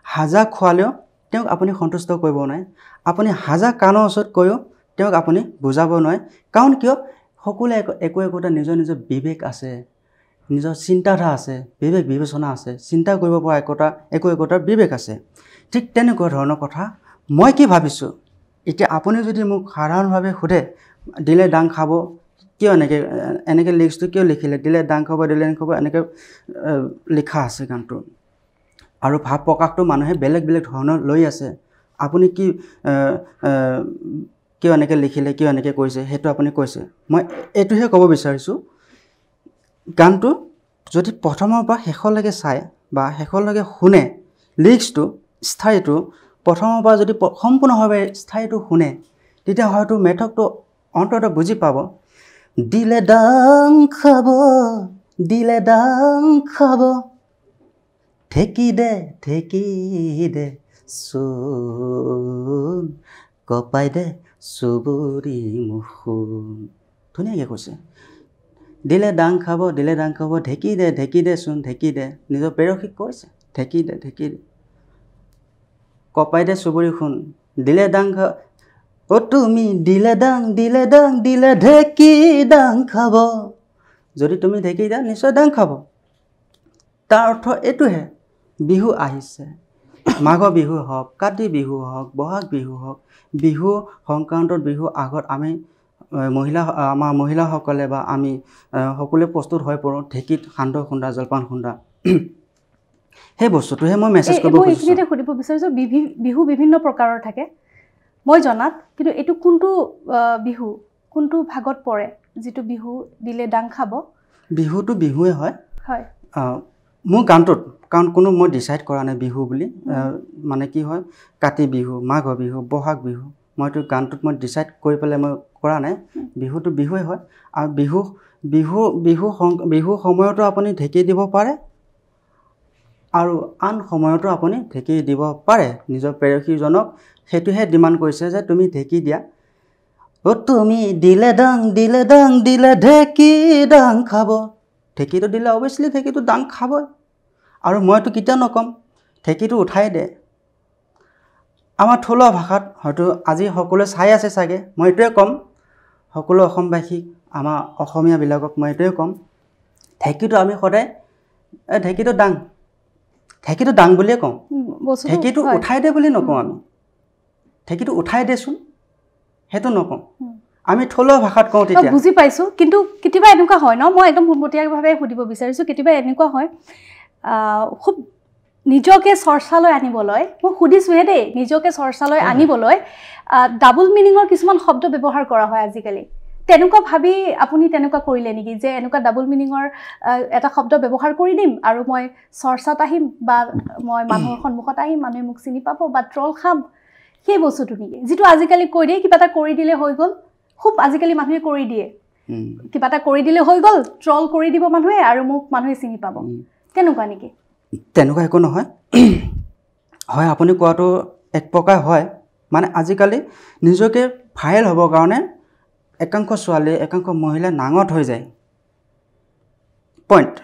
হাজা খোৱালেও তেওঁক আপুনি সন্তুষ্ট কৰিব নোৱাৰে আপুনি হাজা কাণৰ ওচৰত কৈও তেওঁক আপুনি বুজাব নোৱাৰে কাৰণ কিয় সকলোৱে একোটা নিজৰ বিবেক আছে নিজৰ চিন্তাধাৰা আছে বিবেক বিবেচনা আছে চিন্তা কৰিব পৰা একোটাৰ বিবেক আছে ঠিক তেনেকুৱা ধৰণৰ কথা মই কি ভাবিছোঁ এতিয়া আপুনি যদি মোক সাধাৰণভাৱে সোধে দিলে ডাং খাব কিয় এনেকৈ লিৰিক্সটো কিয় লিখিলে দিলে ডাং খাব এনেকৈ লিখা আছে গানটো আৰু ভাৱ প্ৰকাশটো মানুহে বেলেগ ধৰণৰ লৈ আছে আপুনি কিয় এনেকৈ লিখিলে কিয় এনেকৈ কৈছে সেইটো আপুনি কৈছে মই এইটোহে ক'ব বিচাৰিছোঁ গানটো যদি প্ৰথমৰ পৰা শেষলৈকে চাই বা শেষলৈকে শুনে লিৰিক্সটো স্থায়ীটো প্ৰথমৰ পৰা যদি সম্পূৰ্ণভাৱে স্থায়ীটো শুনে তেতিয়া হয়তো মেথকটো অন্ততঃ বুজি পাব দিলে ডাং খাব ঠেকি দে চোন কপাই দে চুবুৰী মুখোন ধুনীয়াকৈ কৈছে দিলে দাং খাব ঢেঁকী দে চোন ঢেঁকী দে নিজৰ প্ৰেয়সীক কৈছে ঢেঁকী দে কপাই দে চুবুৰী শুন দিলে দাং খা তুমি দিলে দাং দিলে ঢেঁকী দাং খাব যদি তুমি ঢেঁকী দিয়া নিশ্চয় দাং খাব তাৰ অৰ্থ এইটোহে বিহু আহিছে মাঘ বিহু হওক কাতি বিহু হওক বহাগ বিহু হওক বিহু সংক্ৰান্তৰ বিহু আগত আমি আমাৰ মহিলাসকলে বা আমি সকলোৱে প্ৰস্তুত হৈ পৰোঁ ঢেঁকীত সান্দহ খুন্দা জলপান খুন্দা সেই বস্তুটোহে মই মেছেজ কৰিব মই এইখিনিতে সুধিব বিচাৰিছোঁ বিহু বিভিন্ন প্ৰকাৰৰ থাকে মই জনাত কিন্তু এইটো কোনটো বিহু কোনটো ভাগত পৰে যিটো বিহু দিলে দাং খাব বিহুটো বিহুৱে হয় হয় মোৰ গানটোত কাৰণ কোনো মই ডিচাইড কৰা নাই বিহু বুলি মানে কি হয় কাতি বিহু মাঘ বিহু বহাগ বিহু মইতো গানটোত মই ডিচাইড কৰি পেলাই মই কৰা নাই বিহুটো বিহুৱে হয় আৰু বিহু সময়তো আপুনি ঢেঁকী দিব পাৰে আৰু আন সময়তো আপুনি ঢেঁকী দিব পাৰে নিজৰ প্ৰেয়সীজনক সেইটোহে ডিমাণ্ড কৰিছে যে তুমি ঢেঁকী দিয়া তুমি দিলে দাং দিলে ঢেঁকী দাং খাব ঢেঁকীটো দিলে অৱশ্যেলি ঢেঁকীটো দাং খাবই আৰু মইতো কেতিয়াও নক'ম ঢেঁকীটো উঠাই দে আমাৰ থলুৱা ভাষাত হয়তো আজি সকলোৱে চাই আছে চাগে মই এইটোৱে ক'ম সকলো অসমবাসীক আমাৰ অসমীয়াবিলাকক মই এইটোৱে ক'ম ঢেঁকীটো আমি সদায় ঢেঁকীটো দাং বুলিয়ে কওঁ ঢেঁকীটো উঠাই দে বুলি নকওঁ আমি ঢেঁকীটো উঠাই দেচোন সেইটো নকওঁ আমি থলুৱা ভাষাত কওঁ তেতিয়া বুজি পাইছোঁ কিন্তু কেতিয়াবা এনেকুৱা হয় ন মই একদম পোনপটীয়াভাৱে সুধিব বিচাৰিছোঁ কেতিয়াবা এনেকুৱা হয় খুব নিজকে চৰ্চালৈ আনিবলৈ মই সুধিছোঁহে দেই নিজকে চৰ্চালৈ আনিবলৈ ডাবল মিনিঙৰ কিছুমান শব্দ ব্যৱহাৰ কৰা হয় আজিকালি তেনেকুৱা ভাবি আপুনি তেনেকুৱা কৰিলে নেকি যে এনেকুৱা ডাবল মিনিঙৰ এটা শব্দ ব্যৱহাৰ কৰি দিম আৰু মই চৰ্চাত আহিম বা মই মানুহৰ সন্মুখত আহিম মানুহে মোক চিনি পাব বা ট্ৰল খাম সেই বস্তুটো নেকি যিটো আজিকালি কৈ দিয়ে কিবা এটা কৰি দিলে হৈ গ'ল খুব আজিকালি মানুহে কৰি দিয়ে কিবা এটা কৰি দিলে হৈ গ'ল ট্ৰল কৰি দিব মানুহে আৰু মোক মানুহে চিনি পাব তেনেকুৱা নেকি তেনেকুৱা একো নহয় হয় আপুনি কোৱাটো এক প্ৰকাৰ হয় মানে আজিকালি নিজকে ভাইৰেল হ'বৰ কাৰণে একাংশ ছোৱালী একাংশ মহিলা নাঙত হৈ যায় পইণ্ট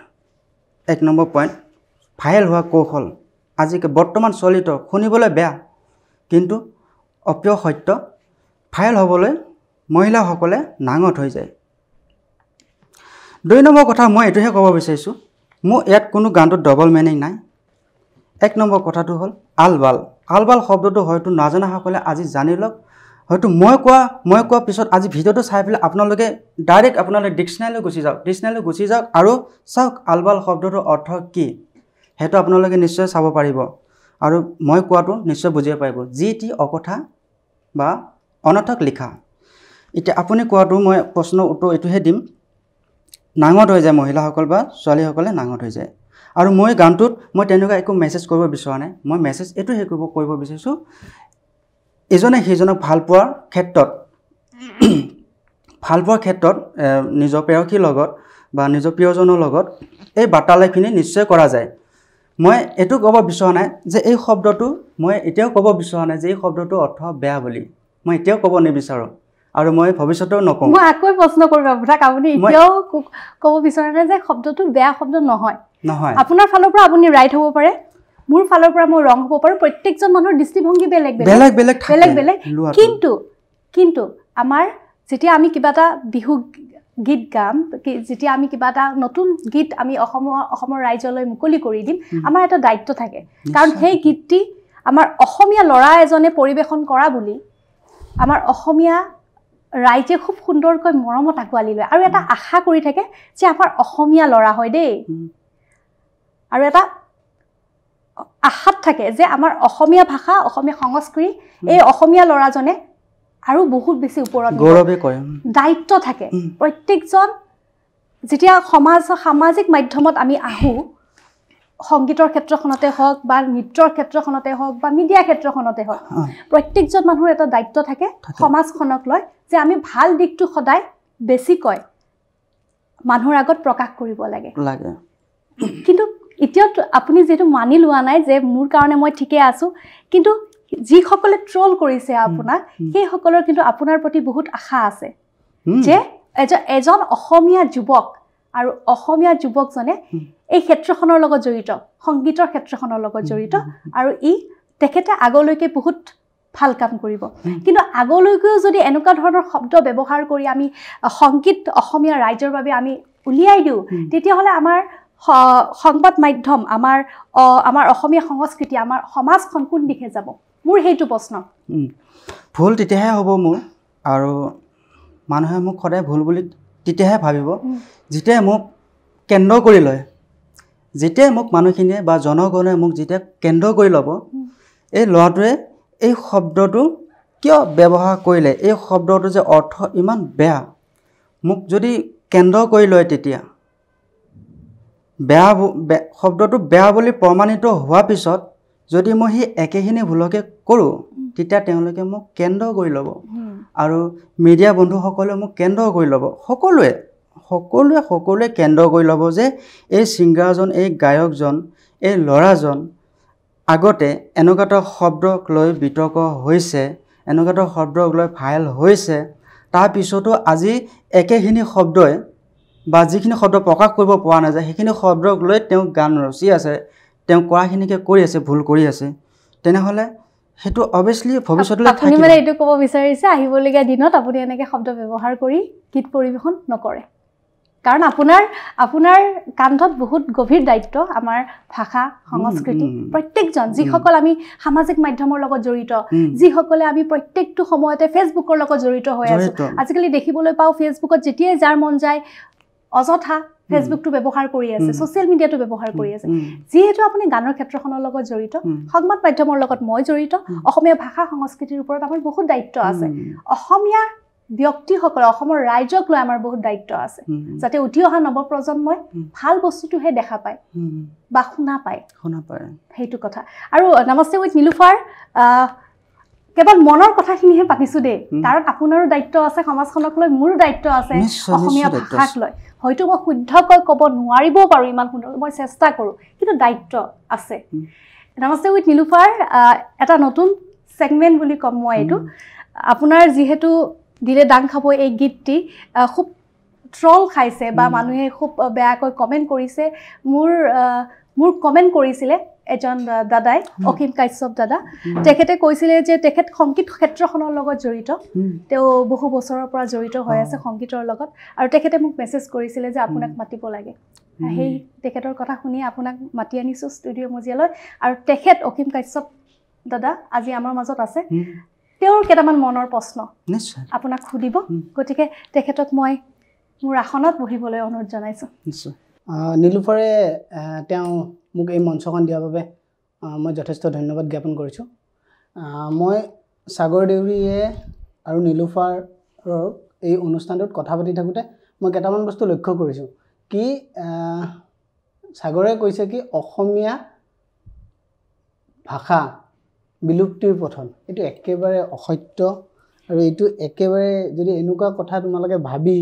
1 নম্বৰ পইণ্ট ভাইৰেল হোৱা কৌশল আজিকালি বৰ্তমান চলিত শুনিবলৈ বেয়া কিন্তু অপ্ৰিয় সত্য ভাইৰেল হ'বলৈ মহিলাসকলে নাঙত হৈ যায় 2 নম্বৰ কথা মই এইটোহে ক'ব বিচাৰিছোঁ মোৰ ইয়াত কোনো গানটোত ডবল মিনিং নাই 1 নম্বৰ কথাটো হ'ল আলবাল শব্দটো হয়তো নাজানাসকলে আজি জানি লওক হয়তো মই কোৱা পিছত আজি ভিডিঅ'টো চাই পেলাই আপোনালোকে ডাইৰেক্ট আপোনালোকে ডিক্সনাৰীলৈ গুচি যাওক আৰু চাওক আলবাল শব্দটোৰ অৰ্থ কি সেইটো আপোনালোকে নিশ্চয় চাব পাৰিব আৰু মই কোৱাটো নিশ্চয় বুজিব পাৰিব যি টি অকথা বা অনৰ্থক লিখা এতিয়া আপুনি কোৱাটো মই প্ৰশ্নৰ উত্তৰ এইটোহে দিম নাঙত হৈ যায় মহিলাসকল বা ছোৱালীসকলে নাঙত হৈ যায় আৰু মই গানটোত মই তেনেকুৱা একো মেছেজ কৰিব বিচৰা নাই মই মেছেজ এইটোহে কৰিব বিচাৰিছোঁ এজনে সেইজনক ভাল পোৱাৰ ক্ষেত্ৰত নিজৰ প্ৰেয়সীৰ লগত বা নিজৰ প্ৰিয়জনৰ লগত এই বাৰ্তালাপখিনি নিশ্চয় কৰা যায় মই এইটো ক'ব বিচৰা নাই যে এই শব্দটো মই এতিয়াও ক'ব বিচৰা নাই যে এই শব্দটোৰ অৰ্থ বেয়া বুলি মই এতিয়াও ক'ব নিবিচাৰোঁ আৰু মই ভৱিষ্যতেও নকওঁ মই আকৌ প্ৰশ্ন কৰিম আপোনাক আপুনি এতিয়াও ক'ব বিচৰা নাই যে শব্দটো বেয়া শব্দ নহয় আপোনাৰ ফালৰ পৰা আপুনি ৰাইট হ'ব পাৰে মোৰ ফালৰ পৰা মই ৰং হ'ব পাৰোঁ প্ৰত্যেকজন মানুহৰ দৃষ্টিভংগী বেলেগ কিন্তু আমাৰ যেতিয়া আমি কিবা এটা বিহু গীত গাম যেতিয়া আমি কিবা এটা নতুন গীত আমি অসমৰ ৰাইজলৈ মুকলি কৰি দিম আমাৰ এটা দায়িত্ব থাকে কাৰণ সেই গীতটি আমাৰ অসমীয়া ল'ৰা এজনে পৰিৱেশন কৰা বুলি আমাৰ অসমীয়া ৰাইজে খুব সুন্দৰকৈ মৰমত আঁকোৱালি লয় আৰু এটা আশা কৰি থাকে যে আমাৰ অসমীয়া ল'ৰা হয় দেই আৰু এটা আশাত থাকে যে আমাৰ অসমীয়া ভাষা অসমীয়া সংস্কৃতি এই অসমীয়া ল'ৰাজনে আৰু বহুত বেছি ওপৰত গৌৰৱে কৰে দায়িত্ব থাকে প্ৰত্যেকজন যেতিয়া সামাজিক মাধ্যমত আমি আহোঁ সংগীতৰ ক্ষেত্ৰখনতে হওক বা নৃত্যৰ ক্ষেত্ৰখনতে হওক বা মিডিয়া ক্ষেত্ৰখনতে হওক প্ৰত্যেকজন মানুহৰ এটা দায়িত্ব থাকে সমাজখনক লৈ যে আমি ভাল দিশটো সদায় বেছিকৈ মানুহৰ আগত প্ৰকাশ কৰিব লাগে কিন্তু এতিয়াও আপুনি যিহেতু মানি লোৱা নাই যে মোৰ কাৰণে মই ঠিকে আছোঁ কিন্তু যিসকলে ট্ৰল কৰিছে আপোনাক সেইসকলৰ কিন্তু আপোনাৰ প্ৰতি বহুত আশা আছে যে এজন অসমীয়া যুৱক আৰু অসমীয়া যুৱকজনে এই ক্ষেত্ৰখনৰ লগত জড়িত, সংগীতৰ ক্ষেত্ৰখনৰ লগত জড়িত, আৰু তেখেতে আগলৈকে বহুত ভাল কাম কৰিব। কিন্তু আগলৈকেও যদি এনেকুৱা ধৰণৰ শব্দ ব্যৱহাৰ কৰি আমি সংগীত অসমীয়া ৰাইজৰ বাবে আমি উলিয়াই দিওঁ, তেতিয়াহ'লে আমাৰ সংবাদ মাধ্যম, আমাৰ অসমীয়া সংস্কৃতি, আমাৰ সমাজখন কোন দিশে যাব? মোৰ সেইটো প্ৰশ্ন। ভুল তেতিয়াহে হ'ব মোৰ, আৰু মানুহে মোক সদায় ভুল বুলি তেতিয়াহে ভাবিব যেতিয়াই মোক কেন্দ্ৰ কৰি লয়, যেতিয়াই মোক মানুহখিনিয়ে বা জনগণে মোক যেতিয়া কেন্দ্ৰ কৰি ল'ব, এই ল'ৰাটোৱে এই শব্দটো কিয় ব্যৱহাৰ কৰিলে, এই শব্দটো যে অৰ্থ ইমান বেয়া, মোক যদি কেন্দ্ৰ কৰি লয়, তেতিয়া শব্দটো বেয়া বুলি প্ৰমাণিত হোৱাৰ পিছত যদি মই সেই একেখিনি ভুলকে কৰোঁ, তেতিয়া তেওঁলোকে মোক কেন্দ্ৰ কৰি ল'ব, আৰু মিডিয়া বন্ধুসকলে মোক কেন্দ্ৰ কৰি ল'ব। সকলোৱে কেন্দ্ৰ কৰি ল'ব যে এই ছিংগাৰজন, এই গায়কজন, এই ল'ৰাজন আগতে এনেকুৱা এটা শব্দক লৈ বিতৰ্ক হৈছে, এনেকুৱা এটা শব্দক লৈ ভাইৰেল হৈছে, তাৰপিছতো আজি একেখিনি শব্দই বা যিখিনি শব্দ প্ৰকাশ কৰিব পৰা নাযায়, সেইখিনি শব্দক লৈ তেওঁ গান ৰচি আছে, তেওঁ কৰাখিনিকে কৰি আছে, ভুল কৰি আছে, তেনেহ'লে সেইটো অবভিয়াছলি ভৱিষ্যতলৈ থাকিব। আপুনি মানে এইটো ক'ব বিচাৰিছে আহিবলগীয়া দিনত আপুনি এনেকৈ শব্দ ব্যৱহাৰ কৰি গীত পৰিৱেশন নকৰে, কাৰণ আপোনাৰ কান্ধত বহুত গভীৰ দায়িত্ব আমাৰ ভাষা সংস্কৃতি, প্ৰত্যেকজন যিসকল আমি সামাজিক মাধ্যমৰ লগত জড়িত, যিসকলে আমি প্ৰত্যেকটো সময়তে ফেচবুকৰ লগত জড়িত হৈ আছোঁ। আজিকালি দেখিবলৈ পাওঁ ফেচবুকত যেতিয়াই যাৰ মন যায় অযথা ফেচবুকটো ব্যৱহাৰ কৰি আছে, ছ'চিয়েল মিডিয়াটো ব্যৱহাৰ কৰি আছে। যিহেতু আপুনি গানৰ ক্ষেত্ৰখনৰ লগত জড়িত, সংবাদ মাধ্যমৰ লগত মই জড়িত, অসমীয়া ভাষা সংস্কৃতিৰ ওপৰত আমাৰ বহুত দায়িত্ব আছে। অসমীয়া ব্যক্তিসকলে, অসমৰ ৰাইজক লৈ আমাৰ বহুত দায়িত্ব আছে, যাতে উঠি অহা নৱপ্ৰজন্মই ভাল বস্তুটোহে দেখা পায় বা শুনা পায়, সেইটো কথা। আৰু নমস্তে উইথ নীলোফাৰ, কেৱল মনৰ কথাখিনিহে পাতিছোঁ দেই, কাৰণ আপোনাৰো দায়িত্ব আছে সমাজখনক লৈ, মোৰো দায়িত্ব আছে অসমীয়া ভাষাক লৈ। হয়তো মই শুদ্ধকৈ ক'ব নোৱাৰিবও পাৰোঁ ইমান সুন্দৰ, মই চেষ্টা কৰোঁ, কিন্তু দায়িত্ব আছে। নমস্তে উইথ নীলোফাৰ এটা নতুন ছেগমেণ্ট বুলি ক'ম মই এইটো। আপোনাৰ যিহেতু দিলে দাং খাব এই গীতটি খুব ট্ৰল খাইছে বা মানুহে খুব বেয়াকৈ কমেণ্ট কৰিছে, মোৰ কমেণ্ট কৰিছিলে এজন দাদাই, অসীম কাশ্যপ দাদা, তেখেতে কৈছিলে যে তেখেত সংগীত ক্ষেত্ৰখনৰ লগত জড়িত, তেওঁ বহু বছৰৰ পৰা জড়িত হৈ আছে সংগীতৰ লগত, আৰু তেখেতে মোক মেছেজ কৰিছিলে যে আপোনাক মাতিব লাগে। সেই তেখেতৰ কথা শুনি আপোনাক মাতি আনিছোঁ ষ্টুডিঅ' মজিয়ালৈ, আৰু তেখেত অসীম কাশ্যপ দাদা আজি আমাৰ মাজত আছে। তেওঁৰ কেইটামান মনৰ প্ৰশ্ন আপোনাক সুধিব, গতিকে তেখেতক মই মোৰ আসনত বহিবলৈ অনুৰোধ জনাইছোঁ। নীলোফাৰে তেওঁ মোক এই মঞ্চখন দিয়াৰ বাবে মই যথেষ্ট ধন্যবাদ জ্ঞাপন কৰিছোঁ। মই সাগৰ দেউৰীয়ে আৰু নীলোফাৰৰ এই অনুষ্ঠানটোত কথা পাতি থাকোঁতে মই কেইটামান বস্তু লক্ষ্য কৰিছোঁ। কি সাগৰে কৈছে কি অসমীয়া ভাষা বিলুপ্তিৰ পথত, এইটো একেবাৰে অসত্য, আৰু এইটো একেবাৰে যদি এনেকুৱা কথা তোমালোকে ভাবি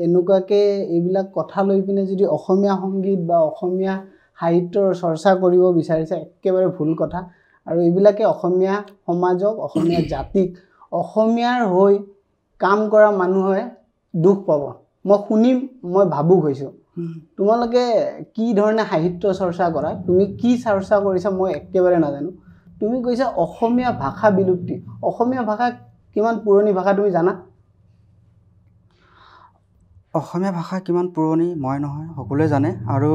এনেকুৱাকৈ এইবিলাক কথা লৈ পিনে যদি অসমীয়া সংগীত বা অসমীয়া সাহিত্যৰ চৰ্চা কৰিব বিচাৰিছে, একেবাৰে ভুল কথা। আৰু এইবিলাকে অসমীয়া সমাজক, অসমীয়া জাতিক, অসমীয়াৰ হৈ কাম কৰা মানুহে দুখ পাব। মই শুনিম, মই ভাবুক হৈছোঁ। তোমালোকে কি ধৰণে সাহিত্য চৰ্চা কৰা, তুমি কি চৰ্চা কৰিছা মই একেবাৰে নাজানো। তুমি কৈছা অসমীয়া ভাষা বিলুপ্তি। অসমীয়া ভাষা কিমান পুৰণি ভাষা তুমি জানা? অসমীয়া ভাষা কিমান পুৰণি মই নহয়, সকলোৱে জানে। আৰু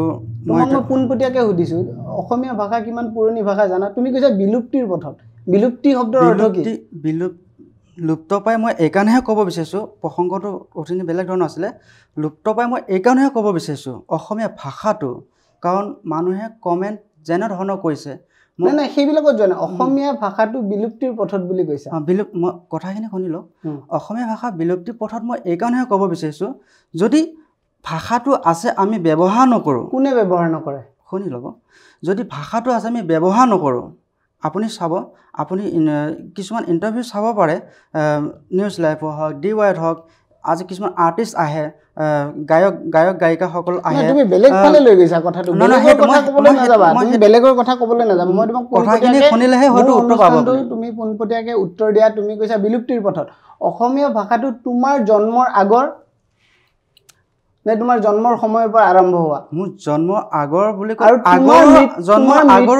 মই পোনপটীয়াকৈ সুধিছোঁ, অসমীয়া ভাষা কিমান পুৰণি ভাষা জানা? তুমি কৈছা বিলুপ্তিৰ পথত। বিলুপ্তি শব্দৰ অৰ্থ কি? লুপ্ত পাই মই এইকাৰণেহে ক'ব বিচাৰিছোঁ, প্ৰসংগটো অথনি বেলেগ ধৰণৰ আছিলে। লুপ্ত পাই মই এইকাৰণেহে ক'ব বিচাৰিছোঁ অসমীয়া ভাষাটো, কাৰণ মানুহে কমেণ্ট যেনেধৰণৰ কৰিছে, নাই সেইবিলাকত যোৱা নাই, অসমীয়া ভাষাটো বিলুপ্তিৰ পথত বুলি কৈছে। মই কথাখিনি শুনি লওক। অসমীয়া ভাষা বিলুপ্তিৰ পথত মই এইকাৰণেহে ক'ব বিচাৰিছোঁ, যদি ভাষাটো আছে আমি ব্যৱহাৰ নকৰোঁ। কোনে ব্যৱহাৰ নকৰে? শুনি ল'ব। যদি ভাষাটো আছে আমি ব্যৱহাৰ নকৰোঁ, আপুনি চাব, আপুনি কিছুমান ইণ্টাৰভিউ চাব পাৰে, নিউজ লাইভৰ হওক, DYত হওক, আজি কিছুমান আৰ্টিষ্ট আহে, গায়িকাসকল আহে। তুমি বেলেগ ফালে লৈ গৈছা কথাটো, বেলেগৰ কথা ক'বলৈ নাযাবা, তুমি বেলেগৰ কথা ক'বলৈ নাযাবা। মই তোমাক কথাখিনি শুনিলেহে হয়তো উত্তৰ পাব। তুমি পোনপটীয়াকৈ উত্তৰ দিয়া, তুমি কৈছা বিলুপ্তিৰ পথত। অসমীয়া ভাষাটো তোমাৰ জন্মৰ আগৰ নে তোমাৰ জন্মৰ সময়ৰ পৰা আৰম্ভ হোৱা মোৰ জন্ম আগৰ বুলি আৰু আগৰ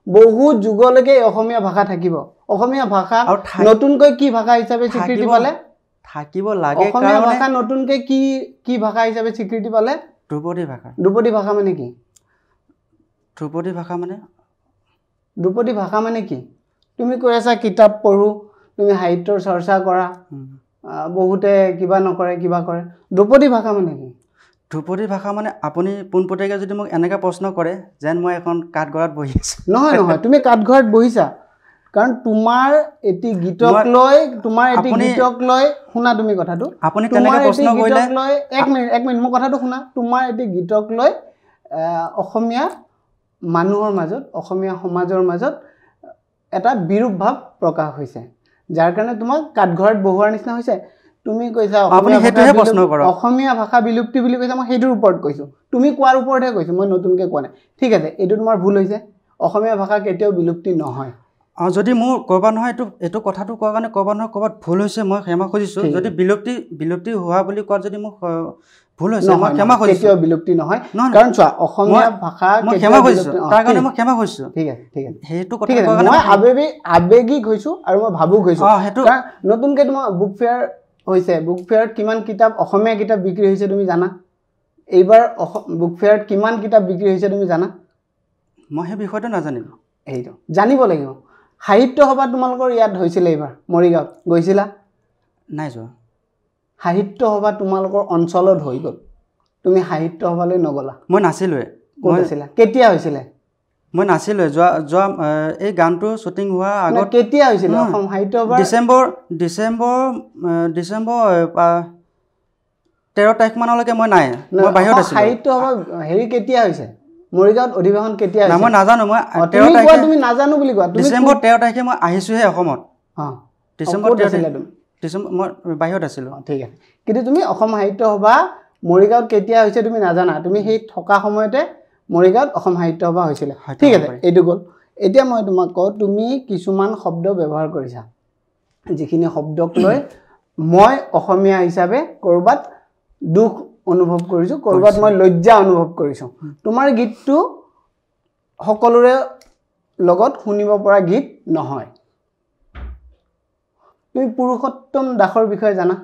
বহু যুগলৈকে অসমীয়া ভাষা থাকিব অসমীয়া ভাষা নতুনকৈ কি ভাষা হিচাপে স্বীকৃতি পালে থাকিব লাগে অসমীয়া ভাষা নতুনকৈ কি ভাষা হিচাপে স্বীকৃতি পালে ধ্ৰুপদী ভাষা মানে কি ধ্ৰুপদী ভাষা মানে কি তুমি কৈ আছা কিতাপ পঢ়ো তুমি সাহিত্যৰ চৰ্চা কৰা বহুতে কিবা নকৰে কিবা কৰে ধ্ৰুপদী ভাষা মানে কি ধ্ৰুপদী ভাষা মানে আপুনি পোনপটীয়াকৈ যদি মোক এনেকৈ প্ৰশ্ন কৰে যেন মই এখন কাঠগড়াত বহি আছোঁ নহয় তুমি কাঠগড়াত বহিছা কাৰণ তোমাৰ এটি গীতক লৈ শুনা তুমি কথাটো আপুনি তেনেকৈ প্ৰশ্ন কৰিলে এক মিনিট মোৰ কথাটো শুনা তোমাৰ এটি গীতক লৈ অসমীয়া মানুহৰ মাজত অসমীয়া সমাজৰ মাজত এটা বিৰূপ ভাৱ প্ৰকাশ হৈছে যাৰ কাৰণে তোমাক কাঠগড়াত বহোৱাৰ নিচিনা হৈছে তুমি কৈছা অসমীয়া ভাষা বিলুপ্তি বুলি কৈছা মই সেইটোৰ ওপৰত কৈছোঁ তুমি কোৱাৰ ওপৰতহে কৈছোঁ মই নতুনকৈ কোৱা নাই ঠিক আছে এইটো তোমাৰ ভুল হৈছে অসমীয়া ভাষা কেতিয়াও বিলুপ্তি নহয় যদি মোৰ ক'ৰবাত নহয় এইটো কথাটো কোৱাৰ কাৰণে ক'ৰবাত নহয় ক'ৰবাত ভুল হৈছে মই ক্ষমা খুজিছোঁ যদি বিলুপ্তি হোৱা বুলি কোৱাত যদি মোক ভুল হৈছে মই ক্ষমা খুজিছোঁ কেতিয়াও বিলুপ্তি নহয় কাৰণ চোৱা অসমীয়া ভাষা মই ক্ষমা খুজিছোঁ তাৰ কাৰণে মই ক্ষমা খুজিছোঁ ঠিক আছে সেইটো কথা মই আৱেগিক হৈছোঁ আৰু মই ভাবুক হৈছোঁ সেইটো নতুনকৈ তোমাৰ বুক ফেয়াৰ হৈছে বুক ফেয়াৰত কিমান কিতাপ অসমীয়া কিতাপ বিক্ৰী হৈছে তুমি জানা এইবাৰ বুক ফেয়াৰত কিমান কিতাপ বিক্ৰী হৈছে তুমি জানা মই সেই বিষয়টো নাজানিম সেইটো জানিব লাগিব সাহিত্য সভা তোমালোকৰ ইয়াত হৈছিলে এইবাৰ মৰিগাঁৱত গৈছিলা নাই যোৱা সাহিত্য সভা তোমালোকৰ অঞ্চলত হৈ গ'ল তুমি সাহিত্য সভালৈ নগ'লা মই নাছিলোঁৱে ক'ত আছিলা কেতিয়া হৈছিলে মই নাছিলোঁৱে যোৱা এই গানটো শ্বুটিং হোৱাৰ আগত কেতিয়া হৈছিলে অসম সাহিত্য সভা ডিচেম্বৰ 13 তাৰিখমানলৈকে মই নাই মই বাহিৰত আছিলোঁ সাহিত্য সভা হেৰি কেতিয়া হৈছে মৰিগাঁৱত অধিৱেশন কেতিয়া হৈছে মই নাজানো মই 13 তাৰিখে তুমি নাজানো বুলি কোৱা ডিচেম্বৰ 13 তাৰিখে মই আহিছোঁহে অসমত ডিচেম্বৰ 13 আছিলা তুমি মই বাহিৰত আছিলোঁ ঠিক আছে কিন্তু তুমি অসম সাহিত্য সভা মৰিগাঁৱত কেতিয়া হৈছে তুমি নাজানা তুমি সেই থকা সময়তে মৰিগাঁৱত অসম সাহিত্য সভা হৈছিলে ঠিক আছে এইটো গ'ল এতিয়া মই তোমাক কওঁ তুমি কিছুমান শব্দ ব্যৱহাৰ কৰিছা যিখিনি শব্দক লৈ মই অসমীয়া হিচাপে ক'ৰবাত দুখ অনুভৱ কৰিছোঁ ক'ৰবাত মই লজ্জা অনুভৱ কৰিছোঁ তোমাৰ গীতটো সকলোৰে লগত শুনিব পৰা গীত নহয় তুমি পুৰুষোত্তম দাসৰ বিষয়ে জানা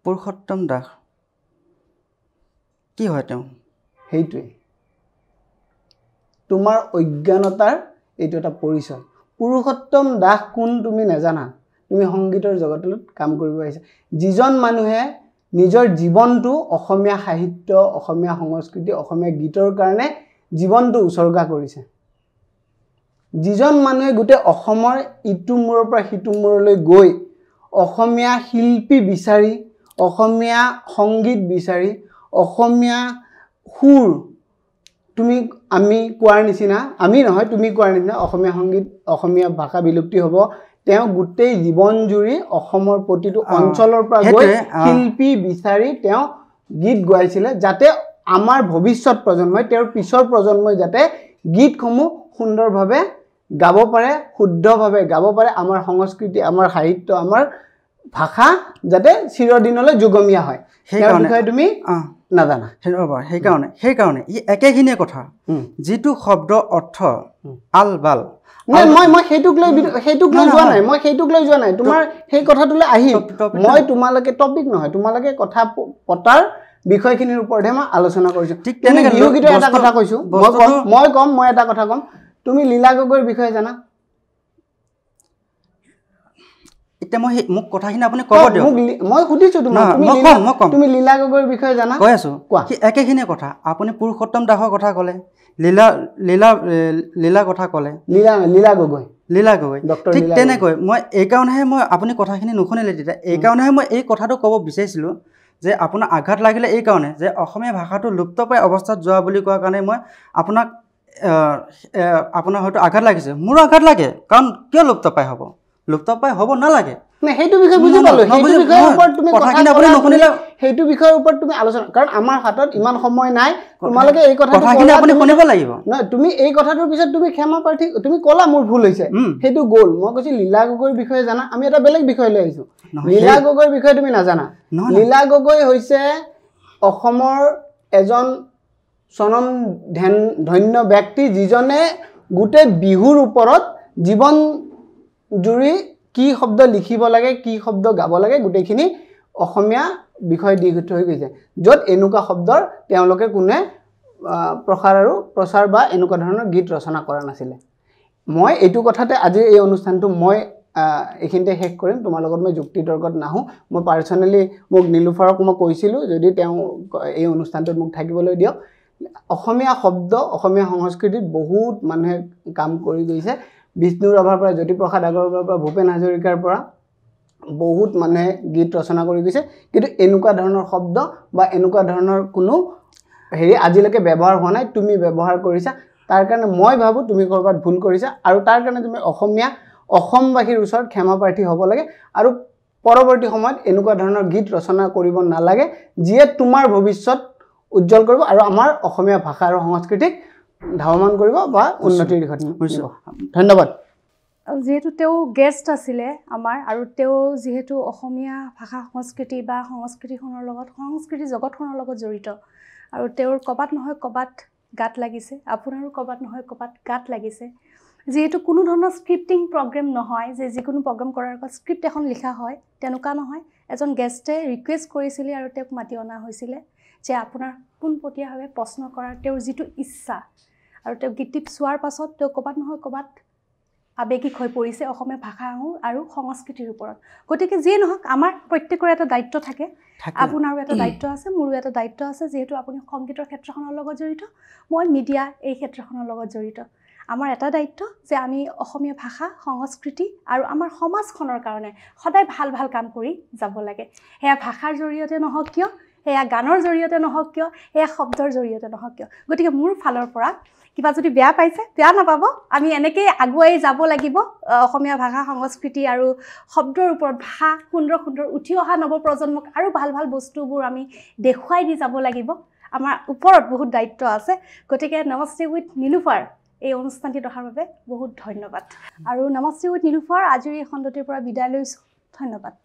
পুৰুষোত্তম দাস কি হয় তেওঁ সেইটোৱে তোমাৰ অজ্ঞানতাৰ এইটো এটা পৰিচয় পুৰুষোত্তম দাস কোন তুমি নাজানা তুমি সংগীতৰ জগতত কাম কৰিব আহিছা যিজন মানুহে নিজৰ জীৱনটো অসমীয়া সাহিত্য অসমীয়া সংস্কৃতি অসমীয়া গীতৰ কাৰণে জীৱনটো উৎসৰ্গা কৰিছে যিজন মানুহে গোটেই অসমৰ ইটো মূৰৰ পৰা সিটো মূৰলৈ গৈ অসমীয়া শিল্পী বিচাৰি অসমীয়া সংগীত বিচাৰি অসমীয়া সুৰ তুমি আমি কোৱাৰ নিচিনা আমি নহয় তুমি কোৱাৰ নিচিনা অসমীয়া সংগীত অসমীয়া ভাষা বিলুপ্তি হ'ব তেওঁ গোটেই জীৱন জুৰি অসমৰ প্ৰতিটো অঞ্চলৰ পৰা গৈ শিল্পী বিচাৰি তেওঁ গীত গাইছিলে যাতে আমাৰ ভৱিষ্যত প্ৰজন্মই তেওঁৰ পিছৰ প্ৰজন্মই যাতে গীতসমূহ সুন্দৰভাৱে গাব পাৰে শুদ্ধভাৱে গাব পাৰে আমাৰ সংস্কৃতি আমাৰ সাহিত্য আমাৰ ভাষা যাতে চিৰদিনলৈ যুগমীয়া হয় সেই বিষয়ে তুমি নাজানা সেইকাৰণে ই একেখিনিয়ে কথা যিটো শব্দ অৰ্থ আল বাল মই সেইটোক লৈ যোৱা নাই তোমাৰ সেই কথাটোলৈ আহি মই তোমালোকে টপিক নহয় তোমালোকে কথা পতাৰ বিষয়খিনিৰ ওপৰতহে মই আলোচনা কৰিছোঁ ঠিক তেনেকৈ বিহুগীতৰ এটা কথা কৈছোঁ মই এটা কথা ক'ম তুমি লীলা গগৈৰ বিষয়ে জানা এতিয়া মই মোক কথাখিনি আপুনি ক'ব দিয়ক মই সুধিছোঁ তোমাক তুমি লীলা গগৈৰ বিষয়ে জানা কৈ আছোঁ কোৱা একেখিনিয়ে কথা আপুনি পুৰুষোত্তম দাসৰ কথা ক'লে লীলা কথা ক'লে লীলা গগৈ ঠিক তেনেকৈ মই এইকাৰণেহে মই আপুনি কথাখিনি নুশুনিলে তেতিয়া এইকাৰণেহে মই এই কথাটো ক'ব বিচাৰিছিলোঁ যে আপোনাৰ আঘাত লাগিলে এইকাৰণে যে অসমীয়া ভাষাটো লুপ্তপ্ৰায় অৱস্থাত যোৱা বুলি কোৱাৰ কাৰণে মই আপোনাক আপোনাৰ হয়তো আঘাত লাগিছে মোৰো আঘাত লাগে কাৰণ কিয় লুপ্তপ্ৰায় হ'ব লুপ্তপ্ৰায় হ'ব নালাগে সেইটো বিষয়ে বুজি পালোঁ সেইটো বিষয়ৰ ওপৰত তুমি আলোচনা কাৰণ আমাৰ হাতত ইমান সময় নাই তোমালোকে এই কথাখিনি আপুনি শুনিব লাগিব নহয় তুমি এই কথাটোৰ পিছত তুমি ক্ষমা প্ৰাৰ্থী তুমি ক'লা মোৰ ভুল হৈছে সেইটো গ'ল মই কৈছোঁ লীলা গগৈৰ বিষয়ে জানা আমি এটা বেলেগ বিষয় লৈ আহিছোঁ লীলা গগৈৰ বিষয়ে তুমি নাজানা লীলা গগৈ হৈছে অসমৰ এজন স্বনম ধন্য ব্যক্তি যিজনে গোটেই বিহুৰ ওপৰত জীৱন জুৰি কি শব্দ লিখিব লাগে কি শব্দ গাব লাগে গোটেইখিনি অসমীয়া বিষয় দি থৈ গৈছে য'ত এনেকুৱা শব্দৰ তেওঁলোকে কোনে প্ৰচাৰ বা এনেকুৱা ধৰণৰ গীত ৰচনা কৰা নাছিলে মই এইটো কথাতে আজি এই অনুষ্ঠানটো মই এইখিনিতে শেষ কৰিম তোমাৰ লগত মই যুক্তি তৰ্কত নাহো মই পাৰ্সোনালি মোক নীলুফাৰক মই কৈছিলোঁ যদি তেওঁ এই অনুষ্ঠানটোত মোক থাকিবলৈ দিয়ক অসমীয়া শব্দ অসমীয়া সংস্কৃতিত বহুত মানুহে কাম কৰি গৈছে বিষ্ণু ৰাভাৰ পৰা জ্যোতিপ্ৰসাদ আগৰৱালাৰ পৰা ভূপেন হাজৰিকাৰ পৰা বহুত মানুহে গীত ৰচনা কৰি গৈছে কিন্তু এনেকুৱা ধৰণৰ শব্দ বা এনেকুৱা ধৰণৰ কোনো হেৰি আজিলৈকে ব্যৱহাৰ হোৱা নাই তুমি ব্যৱহাৰ কৰিছা তাৰ কাৰণে মই ভাবো তুমি কৰবাত ভুল কৰিছা আৰু তাৰ কাৰণে তুমি অসমবাসীৰ ওচৰত ক্ষমা প্ৰাৰ্থী হ'ব লাগে আৰু পৰৱৰ্তী সময়ত এনেকুৱা ধৰণৰ গীত ৰচনা কৰিব নালাগে যিয়ে তোমাৰ ভৱিষ্যত উজ্জ্বল কৰিব আৰু আমাৰ অসমীয়া ভাষা আৰু সংস্কৃতিক ধাৱমান কৰিব বা উন্নতিৰ দিশত নিব ধন্যবাদ যেহেতু তেওঁ গেষ্ট আছিলে আমাৰ আৰু তেওঁ যেহেতু অসমীয়া ভাষা সংস্কৃতি বা সংস্কৃতিখনৰ লগত সংস্কৃতি জগতখনৰ লগত জড়িত আৰু তেওঁৰ কবাত নহয় কবাত গাত লাগিছে আপোনাৰো কবাত নহয় কবাত গাত লাগিছে যেহেতু কোনো ধৰণৰ স্ক্ৰিপ্টিং প্ৰগ্ৰেম নহয় যে যিকোনো প্ৰগ্ৰেম কৰাৰ আগত স্ক্ৰিপ্ট এখন লিখা হয় তেনেকুৱা নহয় এজন গেষ্টে ৰিকুৱেষ্ট কৰিছিলে আৰু তেওঁক মাতি অনা হৈছিলে যে আপোনাৰ পোনপটীয়াভাৱে প্ৰশ্ন কৰাৰ তেওঁৰ যিটো ইচ্ছা আৰু তেওঁ গীতটিত চোৱাৰ পাছত তেওঁ কবাত নহয় কবাত আবেগিক হৈ পৰিছে অসমীয়া ভাষা আৰু সংস্কৃতিৰ ওপৰত গতিকে যিয়ে নহওক আমাৰ প্ৰত্যেকৰে এটা দায়িত্ব থাকে আপোনাৰো এটা দায়িত্ব আছে মোৰো এটা দায়িত্ব আছে যেহেতু আপুনি সংগীতৰ ক্ষেত্ৰখনৰ লগত জড়িত মই মিডিয়া এই ক্ষেত্ৰখনৰ লগত জড়িত আমাৰ এটা দায়িত্ব যে আমি অসমীয়া ভাষা সংস্কৃতি আৰু আমাৰ সমাজখনৰ কাৰণে সদায় ভাল ভাল কাম কৰি যাব লাগে সেয়া ভাষাৰ জৰিয়তে নহওক কিয় সেয়া গানৰ জৰিয়তে নহওক কিয় সেয়া শব্দৰ জৰিয়তে নহওক কিয় গতিকে মোৰ ফালৰ পৰা কিবা যদি বেয়া পাইছে বেয়া নাপাব আমি এনেকৈ আগুৱাই যাব লাগিব অসমীয়া ভাষা সংস্কৃতি আৰু শব্দৰ ওপৰত ভাষা সুন্দৰ সুন্দৰ উঠি অহা নৱপ্ৰজন্মক আৰু ভাল ভাল বস্তুবোৰ আমি দেখুৱাই দি যাব লাগিব আমাৰ ওপৰত বহুত দায়িত্ব আছে গতিকে নমস্তে উইথ নীলুফাৰ এই অনুষ্ঠানটিত অহাৰ বাবে বহুত ধন্যবাদ আৰু নমস্তে উইথ নীলুফাৰ আজিৰ এই খণ্ডটিৰ পৰা বিদায় লৈছোঁ ধন্যবাদ